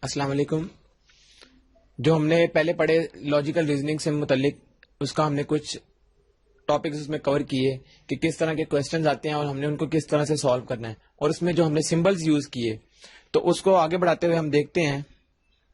السلام علیکم. جو ہم نے پہلے پڑھے لاجیکل ریزننگ سے متعلق، اس کا ہم نے کچھ ٹاپکس اس میں کور کیے کہ کس طرح کے کوشچنز آتے ہیں اور ہم نے ان کو کس طرح سے سالو کرنا ہے، اور اس میں جو ہم نے سمبلز یوز کیے تو اس کو آگے بڑھاتے ہوئے ہم دیکھتے ہیں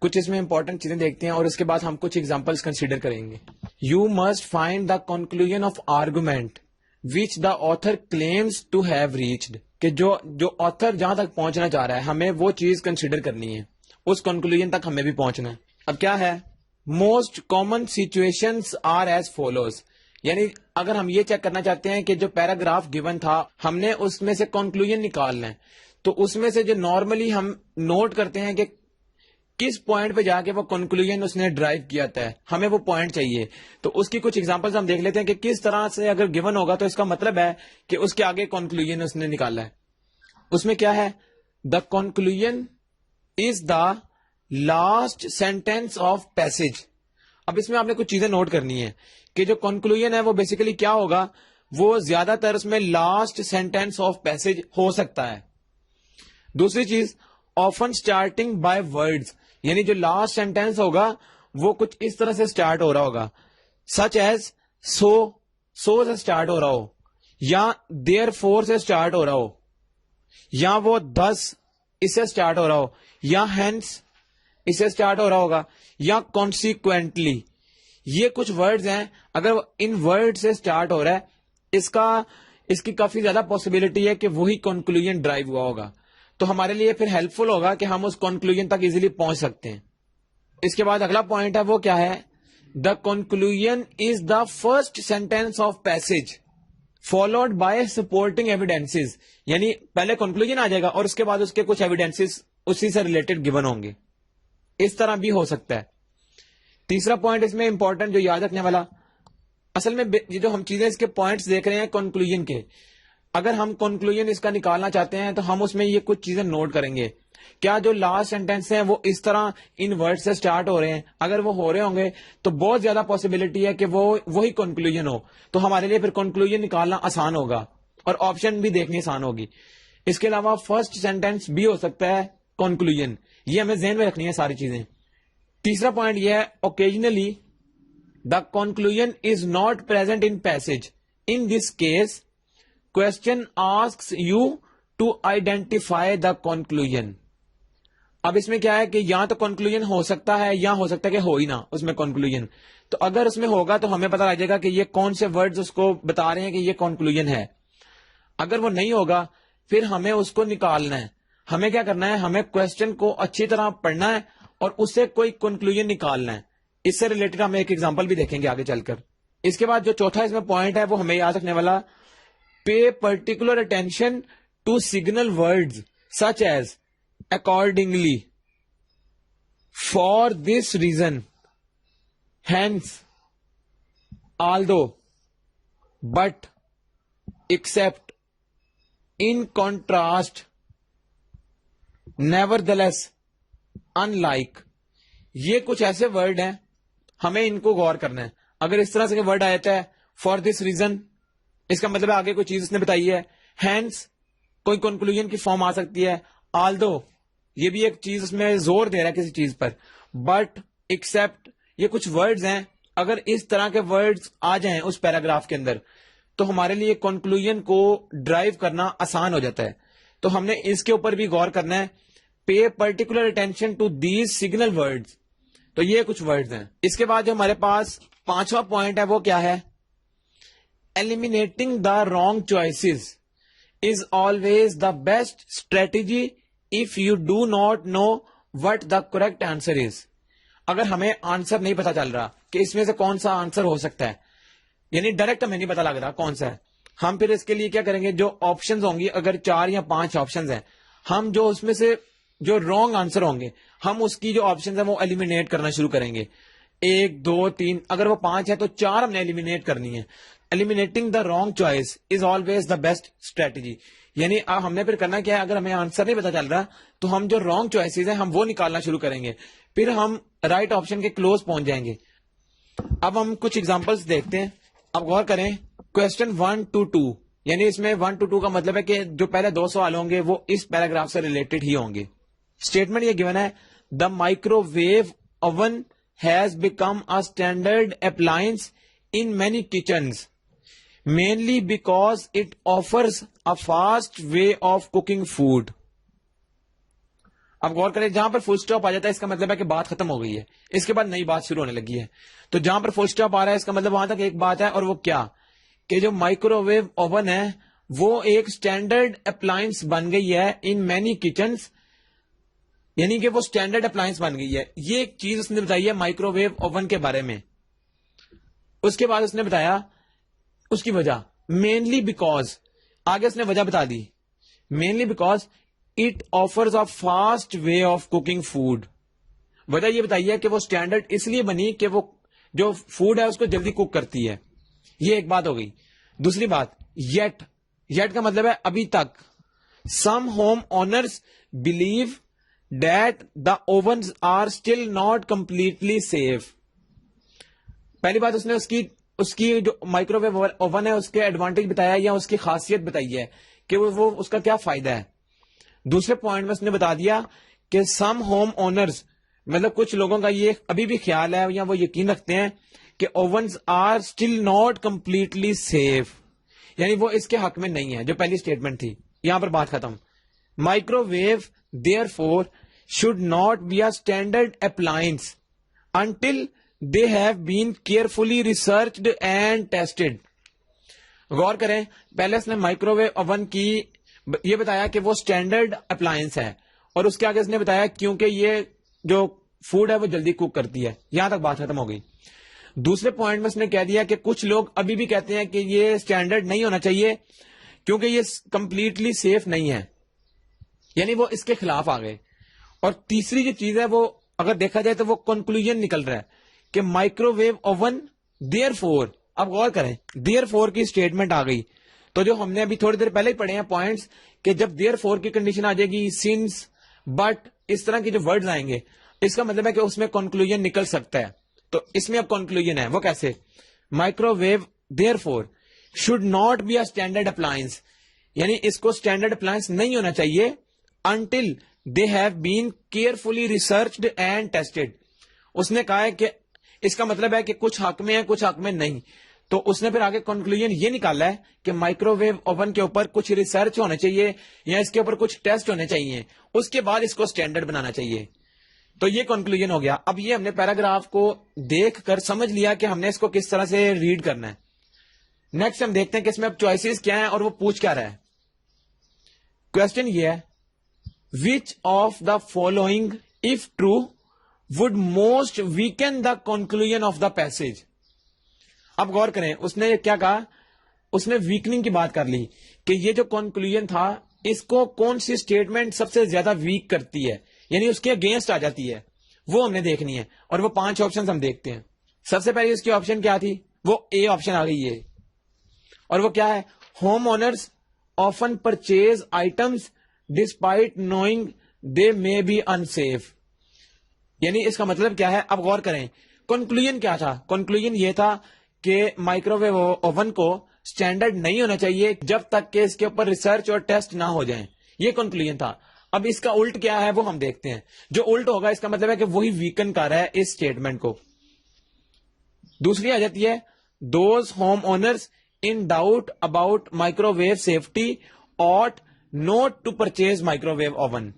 کچھ اس میں امپورٹنٹ چیزیں دیکھتے ہیں، اور اس کے بعد ہم کچھ ایگزامپلس کنسیڈر کریں گے. You must find the conclusion of argument which the author claims to have reached, کہ جو آتھر جہاں تک پہنچنا چاہ رہا ہے ہمیں وہ چیز کنسیڈر کرنی ہے، اس کنکلوژن تک ہمیں بھی پہنچنا ہے. اب کیا ہے، most common situations are as follows, یعنی اگر ہم یہ چیک کرنا چاہتے ہیں کہ جو پیراگراف گیون تھا ہم نے اس میں سے کنکلوژن نکالنا ہے، تو اس میں سے جو نارملی ہم نوٹ کرتے ہیں کہ کس پوائنٹ پہ جا کے وہ کنکلوژن اس نے ڈرائیو کیا ہے، ہمیں وہ پوائنٹ چاہیے. تو اس کی کچھ ایگزامپلز ہم دیکھ لیتے ہیں کہ کس طرح سے اگر گیون ہوگا تو اس کا مطلب ہے کہ اس کے آگے کنکلوژن اس نے نکالا ہے. اس میں کیا ہے، دا conclusion is the last sentence of passage. اب اس میں آپ نے کچھ چیزیں نوٹ کرنی ہے کہ جو کنکلوژن ہے وہ بیسیکلی کیا ہوگا، وہ زیادہ تر اس میں لاسٹ سینٹینس آف پیسج ہو سکتا ہے. دوسری چیز، آفن اسٹارٹنگ بائی ورڈز، یعنی جو لاسٹ سینٹینس ہوگا وہ کچھ اس طرح سے اسٹارٹ ہو رہا ہوگا، سچ ایز سو سے اسٹارٹ ہو رہا ہو، یا دیر فور سے اسٹارٹ ہو رہا ہو، یا وہ 10 اس سے اسٹارٹ ہو رہا ہو، یا ہینس اس سے اسٹارٹ ہو رہا ہوگا، یا کانسیکوینٹلی. یہ کچھ ورڈز ہیں، اگر ان ورڈ سے اسٹارٹ ہو رہا ہے اس کی کافی زیادہ پاسبلٹی ہے کہ وہی کنکلوژن ڈرائیو ہوا ہوگا. تو ہمارے لیے پھر ہیلپ فل ہوگا کہ ہم اس کنکلوژن تک ایزیلی پہنچ سکتے ہیں. اس کے بعد اگلا پوائنٹ ہے، وہ کیا ہے، دا conclusion is the first sentence of passage followed by supporting evidences, یعنی پہلے کنکلوژن آ جائے گا اور اس کے بعد اس کے کچھ ایویڈینسز اسی سے ریلیٹڈ گیون ہوں گے. اس طرح بھی ہو سکتا ہے. تیسرا پوائنٹ اس میں امپورٹنٹ جو یاد رکھنے والا، اصل میں یہ جو ہم چیزیں اس کے پوائنٹس دیکھ رہے ہیں کنکلوژن کے، اگر ہم کنکلوژن اس کا نکالنا چاہتے ہیں تو ہم اس میں یہ کچھ چیزیں نوٹ کریں گے. کیا جو لاسٹ سینٹینس ہیں وہ اس طرح ان ورڈ سے سٹارٹ ہو رہے ہیں؟ اگر وہ ہو رہے ہوں گے تو بہت زیادہ پاسبلٹی ہے کہ وہی کنکلوژن ہو، تو ہمارے لیے پھر کنکلوژن نکالنا آسان ہوگا اور آپشن بھی دیکھنی آسان ہوگی. اس کے علاوہ فرسٹ سینٹینس بھی ہو سکتا ہے کنکلوژن، یہ ہمیں ذہن میں رکھنی ہے ساری چیزیں. تیسرا پوائنٹ یہ ہے، occasionally the conclusion is not present in passage. In this case question asks you to identify the conclusion. اب اس میں کیا ہے کہ یا تو کنکلوژن ہو سکتا ہے یا ہو سکتا ہے کہ ہو ہی نہ اس میں کنکلوژن. تو اگر اس میں ہوگا تو ہمیں پتہ لگ جائے گا کہ یہ کون سے ورڈز اس کو بتا رہے ہیں کہ یہ کنکلوژن ہے. اگر وہ نہیں ہوگا پھر ہمیں اس کو نکالنا ہے. ہمیں کیا کرنا ہے، ہمیں کوشچن کو اچھی طرح پڑھنا ہے اور اس سے کوئی کنکلوژن نکالنا ہے. اس سے ریلیٹڈ ہم ایک ایگزامپل بھی دیکھیں گے آگے چل کر. اس کے بعد جو چوتھا اس میں پوائنٹ ہے وہ ہمیں یاد رکھنے والا، pay particular attention to signal words such as accordingly, for this reason, hence, although, but, except, in contrast, nevertheless, unlike. یہ کچھ ایسے ورڈ ہیں، ہمیں ان کو غور کرنا ہے. اگر اس طرح سے ورڈ آتا ہے فار دس ریزن، اس کا مطلب ہے آگے کوئی چیز اس نے بتائی ہے. ہینس کوئی کنکلوژن کی فارم آ سکتی ہے. آلدو یہ بھی ایک چیز اس میں زور دے رہا ہے کسی چیز پر. بٹ، ایکسپٹ، یہ کچھ ورڈز ہیں، اگر اس طرح کے ورڈز آ جائیں اس پیراگراف کے اندر تو ہمارے لیے کنکلوژن کو ڈرائیو کرنا آسان ہو جاتا ہے. تو ہم نے اس کے اوپر بھی غور کرنا ہے. Pay particular attention to these signal words. تو یہ کچھ ورڈز ہیں. اس کے بعد جو ہمارے پاس پانچواں پوائنٹ ہے وہ کیا ہے، eliminating the wrong choices is always the best strategy if you do not know what the correct answer is. اگر ہمیں آنسر نہیں پتا چل رہا کہ اس میں سے کون سا آنسر ہو سکتا ہے، یعنی ڈائریکٹ ہمیں نہیں پتا لگ رہا کون سا ہے، ہم پھر اس کے لیے کیا کریں گے، جو آپشنز ہوں گی، اگر 4 یا 5 آپشنز ہیں، ہم جو اس میں سے جو رانگ آنسر ہوں گے ہم اس کی جو آپشنز ہیں وہ ایلیمینیٹ کرنا شروع کریں گے. 1 2 3، اگر وہ 5 ہے تو 4 ہم نے ایلیمینیٹ کرنی ہے. Eliminating the wrong choice is always the best strategy. یعنی ہم نے پھر کرنا کیا ہے، اگر ہمیں آنسر نہیں پتا چل رہا تو ہم جو رانگ چوائسیز ہیں ہم وہ نکالنا شروع کریں گے، پھر ہم رائٹ آپشن کے کلوز پہنچ جائیں گے. اب ہم کچھ ایگزامپلس دیکھتے ہیں. اب غور کریں، کوشچن 1 to 2، یعنی اس میں 1 to 2 کا مطلب ہے کہ جو پہلے 2 سوال ہوں گے وہ اس پیراگراف سے ریلیٹڈ ہی ہوں گے. اسٹیٹمنٹ یہ گیون ہے، the microwave oven has become a standard appliance in many kitchens, mainly because it offers a fast way of cooking food. اب غور کریں, جہاں پر فل اسٹاپ آ جاتا ہے اس کا مطلب ہے کہ بات ختم ہو گئی ہے, اس کے بعد نئی بات شروع ہونے لگی ہے. تو جہاں پر فل اسٹاپ آ رہا ہے اس کا مطلب وہاں تک ایک بات ہے, اور وہ کیا, کہ جو مائکرو ویو اوون ہے وہ ایک اسٹینڈرڈ اپلائنس بن گئی ہے ان مینی کچنس, یعنی کہ وہ اسٹینڈرڈ اپلائنس بن گئی ہے. یہ ایک چیز اس نے بتائی ہے مائکرو ویو اوون کے بارے میں. اس کے بعد اس نے بتایا اس کی وجہ, مینلی بیکاز, آگے اس نے وجہ بتا دی, mainly because it offers a fast way of cooking food. وجہ یہ بتائی ہے کہ وہ اسٹینڈرڈ اس لیے بنی کہ وہ جو فوڈ ہے اس کو جلدی کوک کرتی ہے. یہ ایک بات ہو گئی. دوسری بات, یٹ, یٹ کا مطلب ہے ابھی تک. Some home owners believe that the ovens are still not completely safe. پہلی بات اس کی جو مائکرو ویو اوون ہے اس کے ایڈوانٹیج بتایا یا اس کی خاصیت بتائی ہے کہ وہ اس کا کیا فائدہ ہے. دوسرے پوائنٹ میں اس نے بتا دیا کہ سم ہوم اونرز, مطلب کچھ لوگوں کا یہ ابھی بھی خیال ہے یا وہ یقین رکھتے ہیں کہ ovens are still not completely safe, یعنی وہ اس کے حق میں نہیں ہے. جو پہلی اسٹیٹمنٹ تھی یہاں پر بات ختم. Microwave therefore should not be a standard appliance until they have been carefully researched and tested. غور کریں, پہلے اس نے مائکرو ویو اوون کی یہ بتایا کہ وہ اسٹینڈرڈ اپلائنس ہے, اور اس کے آگے اس نے بتایا کیونکہ یہ جو فوڈ ہے وہ جلدی کوک کرتی ہے. یہاں تک بات ختم ہو گئی. دوسرے پوائنٹ میں اس نے کہہ دیا کہ کچھ لوگ ابھی بھی کہتے ہیں کہ یہ اسٹینڈرڈ نہیں ہونا چاہیے کیونکہ یہ کمپلیٹلی سیف نہیں ہے, یعنی وہ اس کے خلاف آ گئے. اور تیسری جو چیز ہے وہ اگر دیکھا جائے تو وہ کنکلوژن نکل رہا ہے کہ microwave oven therefore. اب غور کریں, دیئر فور کی اسٹیٹمنٹ آ گئی تو جو ہم نے ابھی تھوڑی دیر پہلے ہی پڑھے ہیں پوائنٹس کہ جب دیئر فور کی کنڈیشن آ جائے گی, سنس, بٹ, اس طرح کے جو ورڈز آئیں گے اس کا مطلب ہے کہ اس میں کنکلوژن نکل سکتا ہے. تو اس میں اب کنکلوژن ہے وہ کیسے, microwave therefore should not be a standard appliance, یعنی اس کو اسٹینڈرڈ اپلائنس نہیں ہونا چاہیے until they have been carefully researched and tested. اس نے کہا ہے کہ اس کا مطلب ہے کہ کچھ حق میں ہے کچھ حق میں نہیں. تو اس نے پھر آگے کنکلوژن یہ نکالا ہے کہ مائکرو ویو اوون کے اوپر کچھ ریسرچ ہونا چاہیے یا اس کے اوپر کچھ ٹیسٹ ہونے چاہیے, اس کے بعد اس کو اسٹینڈرڈ بنانا چاہیے. تو یہ کنکلوژن ہو گیا. اب یہ ہم نے پیراگراف کو دیکھ کر سمجھ لیا کہ ہم نے اس کو کس طرح سے ریڈ کرنا ہے. نیکسٹ ہم دیکھتے ہیں کہ اس میں اب چوائسیز کیا ہیں اور وہ پوچھ کیا رہا ہے. کوشچن یہ ہے, وچ of the following if true would most weaken the conclusion of the passage. اب غور کریں, اس نے کیا کہا, اس نے ویکننگ کی بات کر لی کہ یہ جو کنکلوژن تھا اس کو کون سی اسٹیٹمنٹ سب سے زیادہ ویک کرتی ہے, یعنی اس کے اگینسٹ آ جاتی ہے, وہ ہم نے دیکھنی ہے. اور وہ 5 آپشن ہم دیکھتے ہیں. سب سے پہلے اس کی آپشن کیا تھی, وہ اے آپشن آ گئی ہے, اور وہ کیا ہے, homeowners often purchase items despite knowing they may be unsafe. یعنی اس کا مطلب کیا ہے, اب غور کریں کنکلوژن کیا تھا. کنکلوژن یہ تھا کہ مائکرو ویو اوون کو اسٹینڈرڈ نہیں ہونا چاہیے جب تک کہ اس کے اوپر ریسرچ اور ٹیسٹ نہ ہو جائیں. یہ کنکلوژن تھا. اب اس کا الٹ کیا ہے وہ ہم دیکھتے ہیں. جو الٹ ہوگا اس کا مطلب ہے کہ وہی ویکن کر رہا ہے اس اسٹیٹمنٹ کو. دوسری آ جاتی ہے, those homeowners in doubt about microwave safety ought not to purchase microwave oven.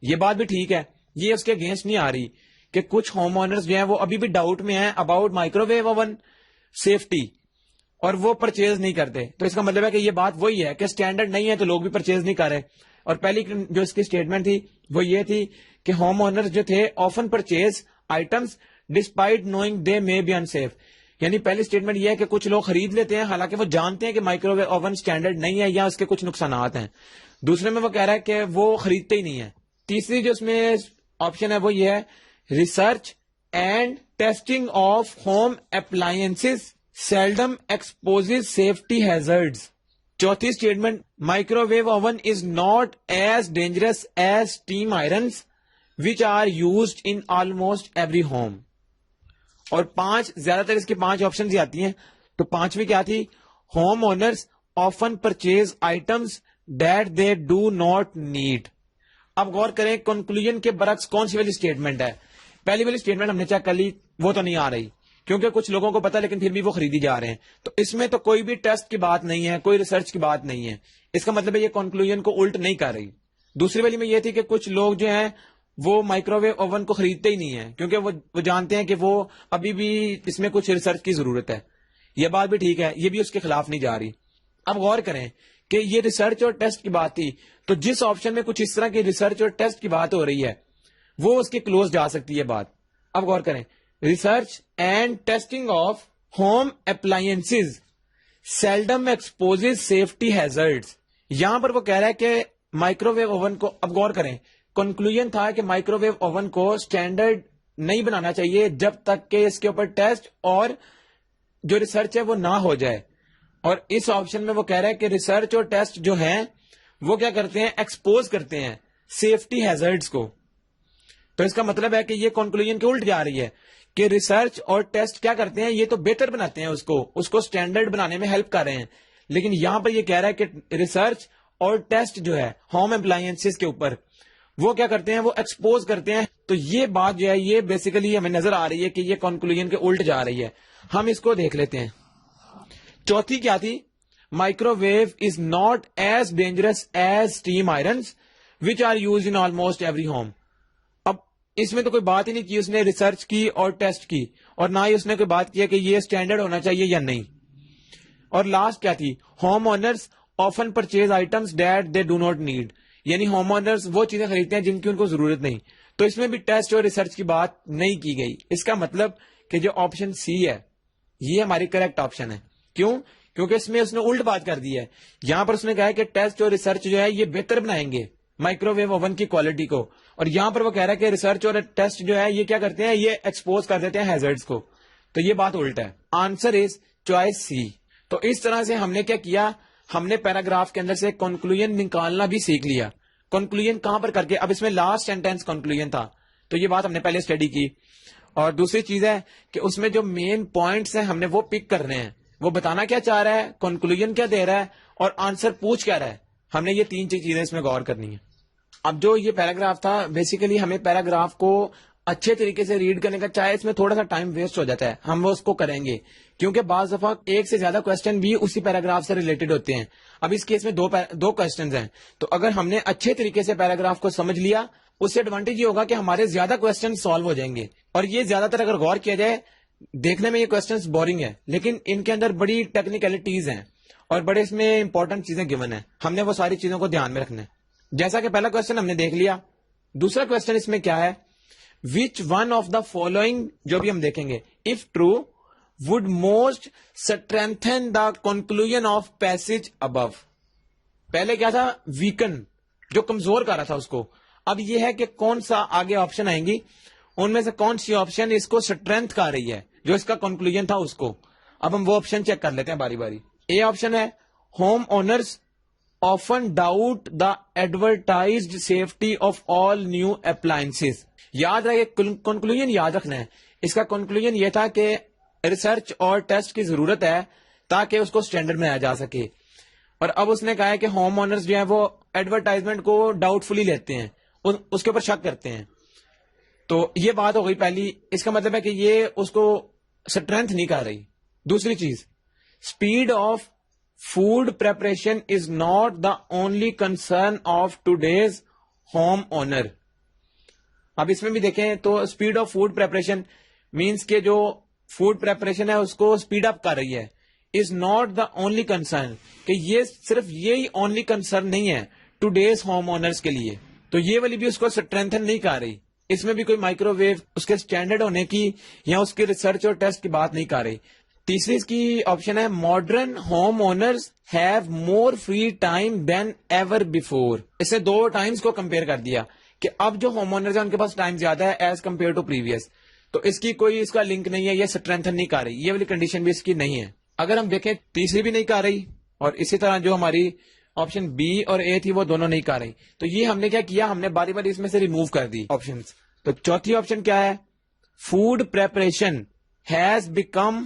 یہ بات بھی ٹھیک ہے, یہ اس کے اگینسٹ نہیں آ رہی کہ کچھ ہوم اونرز جو ہیں وہ ابھی بھی ڈاؤٹ میں ہیں about microwave oven safety اور وہ پرچیز نہیں کرتے. تو اس کا مطلب ہے کہ یہ بات وہی ہے کہ اسٹینڈرڈ نہیں ہے تو لوگ بھی پرچیز نہیں کر رہے. اور پہلی جو اس کی اسٹیٹمنٹ تھی وہ یہ تھی کہ ہوم اونرز جو تھے often purchase items despite knowing they may be unsafe. یعنی پہلی اسٹیٹمنٹ یہ ہے کہ کچھ لوگ خرید لیتے ہیں حالانکہ وہ جانتے ہیں کہ مائکرو ویو اوون اسٹینڈرڈ نہیں ہے یا اس کے کچھ نقصانات ہیں. دوسرے میں وہ کہہ رہا ہے کہ وہ خریدتے ہی نہیں ہے. تیسری جو اس میں آپشن ہے وہ یہ ہے, research and testing of home appliances seldom exposes safety hazards. چوتھی statement, microwave oven is not as dangerous as steam irons which are used in almost every home. اور 5 زیادہ تر اس کی 5 آپشن آتی ہیں. تو 5ویں کیا تھی, home owners often purchase items that they do not need. اب غور کریں کنکلوژن کے برعکس کون سی والی اسٹیٹمنٹ ہے. پہلی والی اسٹیٹمنٹ ہم نے چیک کر لی, وہ تو نہیں آ رہی کیونکہ کچھ لوگوں کو پتا لیکن پھر بھی وہ خریدی جا رہے ہیں. تو اس میں تو کوئی بھی ٹیسٹ کی بات نہیں ہے, کوئی ریسرچ کی بات نہیں ہے. اس کا مطلب ہے یہ کنکلوژن کو الٹ نہیں کر رہی. دوسری والی میں یہ تھی کہ کچھ لوگ جو ہیں وہ مائکرو ویو اوون کو خریدتے ہی نہیں ہیں کیونکہ وہ جانتے ہیں کہ وہ ابھی بھی اس میں کچھ ریسرچ کی ضرورت ہے. یہ بات بھی ٹھیک ہے, یہ بھی اس کے خلاف نہیں جا رہی. اب غور کریں کہ یہ ریسرچ اور ٹیسٹ کی بات تھی, تو جس آپشن میں کچھ اس طرح کی ریسرچ اور ٹیسٹ کی بات ہو رہی ہے وہ اس کے کلوز جا سکتی ہے بات. اب غور کریں, research and testing of home appliances seldom exposes safety hazards. یہاں پر وہ کہہ رہا ہے کہ مائکرو ویو اوون کو, اب غور کریں, کنکلوژن تھا کہ مائکرو ویو اوون کو اسٹینڈرڈ نہیں بنانا چاہیے جب تک کہ اس کے اوپر ٹیسٹ اور جو ریسرچ ہے وہ نہ ہو جائے. اور اس آپشن میں وہ کہہ رہا ہے کہ ریسرچ اور ٹیسٹ جو ہیں وہ کیا کرتے ہیں, ایکسپوز کرتے ہیں سیفٹی ہیزرڈز کو. تو اس کا مطلب ہے کہ یہ کنکلوژن کے الٹ جا رہی ہے کہ ریسرچ اور ٹیسٹ کیا کرتے ہیں, یہ تو بہتر بناتے ہیں اس کو اسٹینڈرڈ بنانے میں ہیلپ کر رہے ہیں. لیکن یہاں پر یہ کہہ رہا ہے کہ ریسرچ اور ٹیسٹ جو ہے ہوم اپلائنسز کے اوپر وہ کیا کرتے ہیں, وہ ایکسپوز کرتے ہیں. تو یہ بات جو ہے یہ بیسیکلی ہمیں نظر آ رہی ہے کہ یہ کنکلوژن کے الٹ جا رہی ہے. ہم اس کو دیکھ لیتے ہیں. چوتھی کیا تھی, microwave is not as dangerous as steam irons which are use in almost every home. اب اس میں تو کوئی بات ہی نہیں کی اس نے ریسرچ کی اور ٹیسٹ کی, اور نہ ہی اس نے کوئی بات کی کہ یہ اسٹینڈرڈ ہونا چاہیے یا نہیں. اور لاسٹ کیا تھی, home owners often purchase items that they do not need, یعنی ہوم اونرز وہ چیزیں خریدتے ہیں جن کی ان کو ضرورت نہیں. تو اس میں بھی ٹیسٹ اور ریسرچ کی بات نہیں کی گئی. اس کا مطلب کہ جو آپشن سی ہے یہ ہماری کریکٹ آپشن ہے. کیوں؟ کیونکہ اس میں اس نے الٹ بات کر دی ہے. یہاں پر اس نے کہا ہے کہ ٹیسٹ اور ریسرچ جو ہے یہ بہتر بنائیں گے مائکرو ویو اوون کی کوالٹی کو, اور یہاں پر وہ کہہ رہا ہے کہ ریسرچ اور ٹیسٹ جو ہے یہ کیا کرتے ہیں, یہ ایکسپوز کر دیتے ہیں ہیزرڈز کو. تو یہ بات الٹ ہے. آنسر از چوائس سی. تو اس طرح سے ہم نے کیا کیا, ہم نے پیراگراف کے اندر سے کنکلوژن نکالنا بھی سیکھ لیا. کنکلوژن کہاں پر کر کے, اب اس میں لاسٹ سینٹینس کنکلوژن تھا تو یہ بات ہم نے پہلے اسٹڈی کی. اور دوسری چیز ہے کہ اس میں جو مین پوائنٹس ہیں ہم نے وہ پک کرنے ہیں, وہ بتانا کیا چاہ رہا ہے, کنکلوژن کیا دے رہا ہے, اور آنسر پوچھ کیا رہا ہے. ہم نے یہ تین چیزیں اس میں غور کرنی ہے. اب جو یہ پیراگراف تھا بیسیکلی ہمیں پیراگراف کو اچھے طریقے سے ریڈ کرنے کا, چاہے اس میں تھوڑا سا ٹائم ویسٹ ہو جاتا ہے, ہم وہ اس کو کریں گے کیونکہ بعض دفعہ ایک سے زیادہ کوسچن بھی اسی پیراگراف سے ریلیٹڈ ہوتے ہیں. اب اس کیس میں دو کوسچنز ہیں, تو اگر ہم نے اچھے طریقے سے پیراگراف کو سمجھ لیا اس سے ایڈوانٹیج یہ ہوگا کہ ہمارے زیادہ کوسچن سالو ہو جائیں گے. اور یہ زیادہ تر اگر غور کیا جائے, دیکھنے میں یہ کوسچنز بورنگ ہے لیکن ان کے اندر بڑی ٹیکنیکلٹیز ہیں اور بڑے اس میں امپورٹنٹ چیزیں گیون ہیں. ہم نے وہ ساری چیزوں کو دھیان میں رکھنا ہے. جیسا کہ پہلا کوسچن ہم نے دیکھ لیا. دوسرا کوسچن اس میں کیا ہے, which one of the following, جو بھی ہم دیکھیں گے, if true would most strengthen the conclusion of passage above. پہلے کیا تھا, ویکن, جو کمزور کر رہا تھا اس کو. اب یہ ہے کہ کون سا آگے آپشن آئیں گی, ان میں سے کون سی آپشن اس کو اسٹرینتھ کر رہی ہے, جو اس کا کنکلوژن تھا اس کو. اب ہم وہ آپشن چیک کر لیتے ہیں باری باری. اے آپشن ہے, home owners often doubt the advertised safety of all new appliances. یاد رہے, کنکلوژن یاد رکھنا ہے. اس کا کنکلوژن یہ تھا کہ ریسرچ اور ٹیسٹ کی ضرورت ہے تاکہ اس کو اسٹینڈرڈ بنایا جا سکے. اور اب اس نے کہا ہے کہ ہوم اونرز جو ہیں وہ ایڈورٹائزمنٹ کو ڈاؤٹ فلی لیتے ہیں, اس کے اوپر شک کرتے ہیں. تو یہ بات ہو گئی پہلی. اس کا مطلب ہے کہ یہ اس کو اسٹرینتھ نہیں کر رہی. دوسری چیز, speed of food preparation is not the only concern of today's home owner. اب اس میں بھی دیکھیں تو speed of food preparation means کہ جو فوڈ preparation ہے اس کو اسپیڈ اپ کر رہی ہے. is not the only concern, کہ یہ صرف یہی only concern نہیں ہے today's home owners کے لیے. تو یہ والی بھی اس کو strengthen نہیں کر رہی. اس میں بھی کوئی مائکرو ویو اس کے اسٹینڈرڈ ہونے کی یا اس کے ریسرچ اور ٹیسٹ کی بات نہیں کر رہی. تیسری اس کی آپشن ہے, modern home owners have more free time than ever before. اس نے دو ٹائمز کو کمپیئر کر دیا کہ اب جو ہوم اونرز ہیں ان کے پاس ٹائم زیادہ ہے ایز کمپیئر ٹو پریویس. تو اس کی کوئی اس کا لنک نہیں ہے, یہ اسٹرینتھن نہیں کر رہی, یہ والی کنڈیشن بھی اس کی نہیں ہے. اگر ہم دیکھیں تیسری بھی نہیں کر رہی, اور اسی طرح جو ہماری آپشن بی اور اے تھی وہ دونوں نہیں کر رہی. تو یہ ہم نے کیا کیا, ہم نے باری باری اس میں سے ریموو کر دی آپشنز. تو چوتھی آپشن کیا ہے, food preparation has become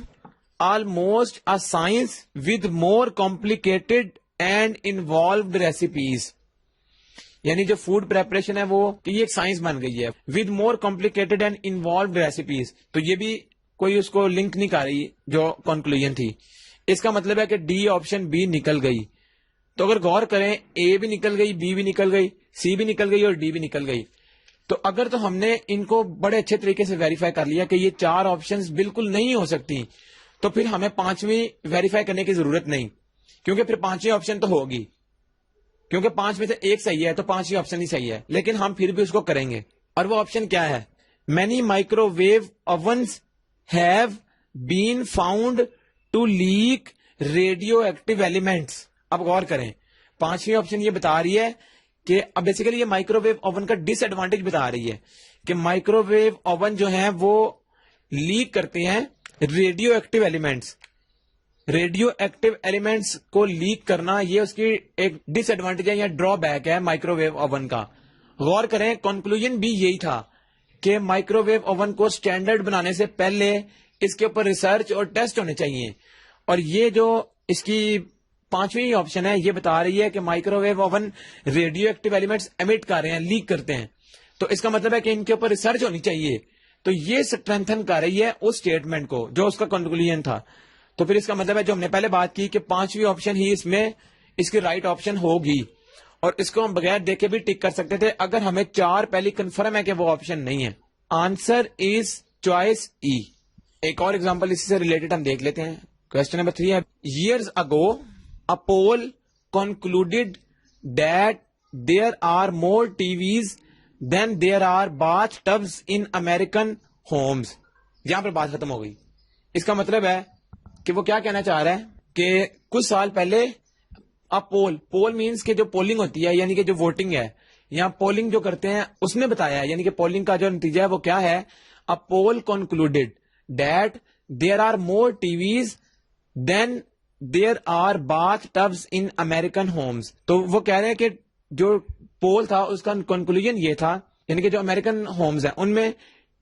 almost a science with more complicated and involved recipes. یعنی جو فوڈ پریپریشن ہے وہ کہ یہ ایک سائنس بن گئی ہے with more complicated and involved recipes. تو یہ بھی کوئی اس کو لنک نہیں کر رہی جو کنکلوژن تھی. اس کا مطلب ہے کہ ڈی آپشن بی نکل گئی. تو اگر غور کریں اے بھی نکل گئی, بی بھی نکل گئی, سی بھی نکل گئی اور ڈی بھی نکل گئی. تو اگر تو ہم نے ان کو بڑے اچھے طریقے سے ویریفائی کر لیا کہ یہ 4 آپشنز بالکل نہیں ہو سکتی, تو پھر ہمیں 5ویں ویریفائی کرنے کی ضرورت نہیں, کیونکہ پھر 5ویں آپشن تو ہوگی, کیونکہ 5 میں سے ایک صحیح ہے تو 5ویں آپشن ہی صحیح ہے. لیکن ہم پھر بھی اس کو کریں گے. اور وہ آپشن کیا ہے؟ Many microwave ovens have been found to leak radioactive elements. اب غور کریں, 5ویں آپشن یہ بتا رہی ہے کہ اب بیسیکلی یہ مائکرو ویو اوون کا ڈس ایڈوانٹیج بتا رہی ہے کہ مائکرو ویو اوون جو ہیں وہ لیک کرتے ہیں radio active elements. Radio active elements کو لیک کرنا یہ اس کی ایک ڈس ایڈوانٹیج ہے یا ڈرا بیک ہے مائکرو ویو اوون کا. غور کریں کنکلوژن بھی یہی تھا کہ مائکرو ویو اوون کو سٹینڈرڈ بنانے سے پہلے اس کے اوپر ریسرچ اور ٹیسٹ ہونے چاہیے. اور یہ جو اس کی 5ویں آپشن ہے یہ بتا رہی ہے کہ microwave oven radioactive elements emit کر رہے ہیں, لیک کرتے ہیں. تو اس کا مطلب ہے کہ ان کے اوپر ریسرچ ہونی چاہیے. تو یہ اسٹرینتھن کر رہی ہے اس اسٹیٹمنٹ کو جو اس کا کنکلوژن تھا. تو پھر اس کا مطلب ہے جو ہم نے پہلے بات کی کہ 5ویں آپشن ہی اس میں اس کی رائٹ آپشن ہوگی, اور اس کو ہم بغیر دیکھے بھی ٹک کر سکتے تھے اگر ہمیں 4 پہلی کنفرم ہے کہ وہ آپشن نہیں ہے. آنسر از چوائس ای. ایک اور ایگزامپل اسی سے ریلیٹڈ ہم دیکھ لیتے ہیں. کوشچن نمبر 3 ہے, years ago a poll concluded that there are more TVs than there are bathtubs in American homes. یہاں پر بات ختم ہو گئی. اس کا مطلب ہے کہ وہ کیا کہنا چاہ رہا ہے کہ کچھ سال پہلے پول مینس کہ جو پولنگ ہوتی ہے یعنی کہ جو ووٹنگ ہے, یہاں پولنگ جو کرتے ہیں اس نے بتایا ہے, یعنی کہ پولنگ کا جو نتیجہ ہے وہ کیا ہے, a poll concluded that there are more TVs than there are bathtubs in American homes. تو وہ کہہ رہے ہیں کہ جو پول تھا اس کا کنکلوژن یہ تھا, یعنی کہ جو امریکن ہومز ہیں ان میں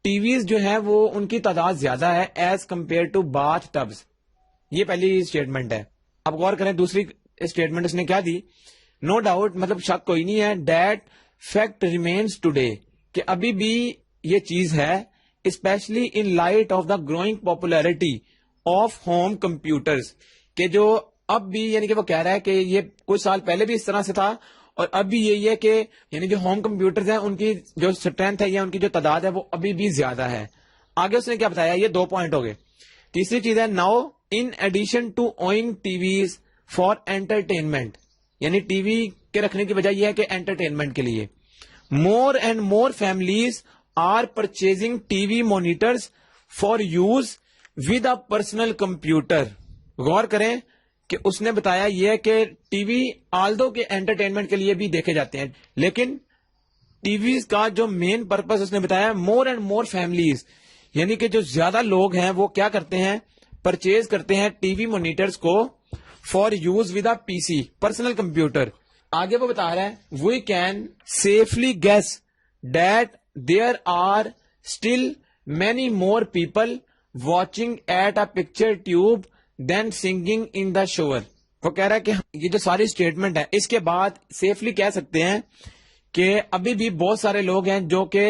ٹی ویز جو ہیں وہ ان کی تعداد زیادہ ہے ایز کمپیئر ٹو باتھ ٹبز. یہ پہلی اسٹیٹمنٹ ہے. اب غور کریں دوسری اسٹیٹمنٹ اس نے کیا دی. نو ڈاؤٹ مطلب شک کوئی نہیں ہے, دیٹ فیکٹ ریمینس ٹوڈے, کہ ابھی بھی یہ چیز ہے especially in light of the growing popularity of home computers, کہ جو اب بھی یعنی کہ وہ کہہ رہا ہے کہ یہ کچھ سال پہلے بھی اس طرح سے تھا اور اب بھی یہی ہے کہ یعنی جو ہوم کمپیوٹرز ہیں ان کی جو اسٹرینتھ ہے یا ان کی جو تعداد ہے وہ ابھی بھی زیادہ ہے. آگے اس نے کیا بتایا, یہ 2 پوائنٹ ہو گئے. تیسری چیز ہے now in addition to owning TVs for entertainment, یعنی ٹی وی کے رکھنے کی وجہ یہ ہے کہ انٹرٹینمنٹ کے لیے more and more families are purchasing T V monitors for use with a personal computer. غور کریں کہ اس نے بتایا یہ ہے کہ ٹی وی آلدو کے انٹرٹینمنٹ کے لیے بھی دیکھے جاتے ہیں, لیکن ٹی ویز کا جو مین پرپز اس نے بتایا مور اینڈ مور فیملیز, یعنی کہ جو زیادہ لوگ ہیں وہ کیا کرتے ہیں, پرچیز کرتے ہیں ٹی وی مانیٹرز کو for use with a P C, personal computer. آگے وہ بتا رہا ہے we can safely guess that there are still many more people watching at a picture tube than singing in the shower. وہ کہہ رہا ہے کہ یہ جو ساری اسٹیٹمنٹ ہے اس کے بعد سیفلی کہہ سکتے ہیں کہ ابھی بھی بہت سارے لوگ ہیں جو کہ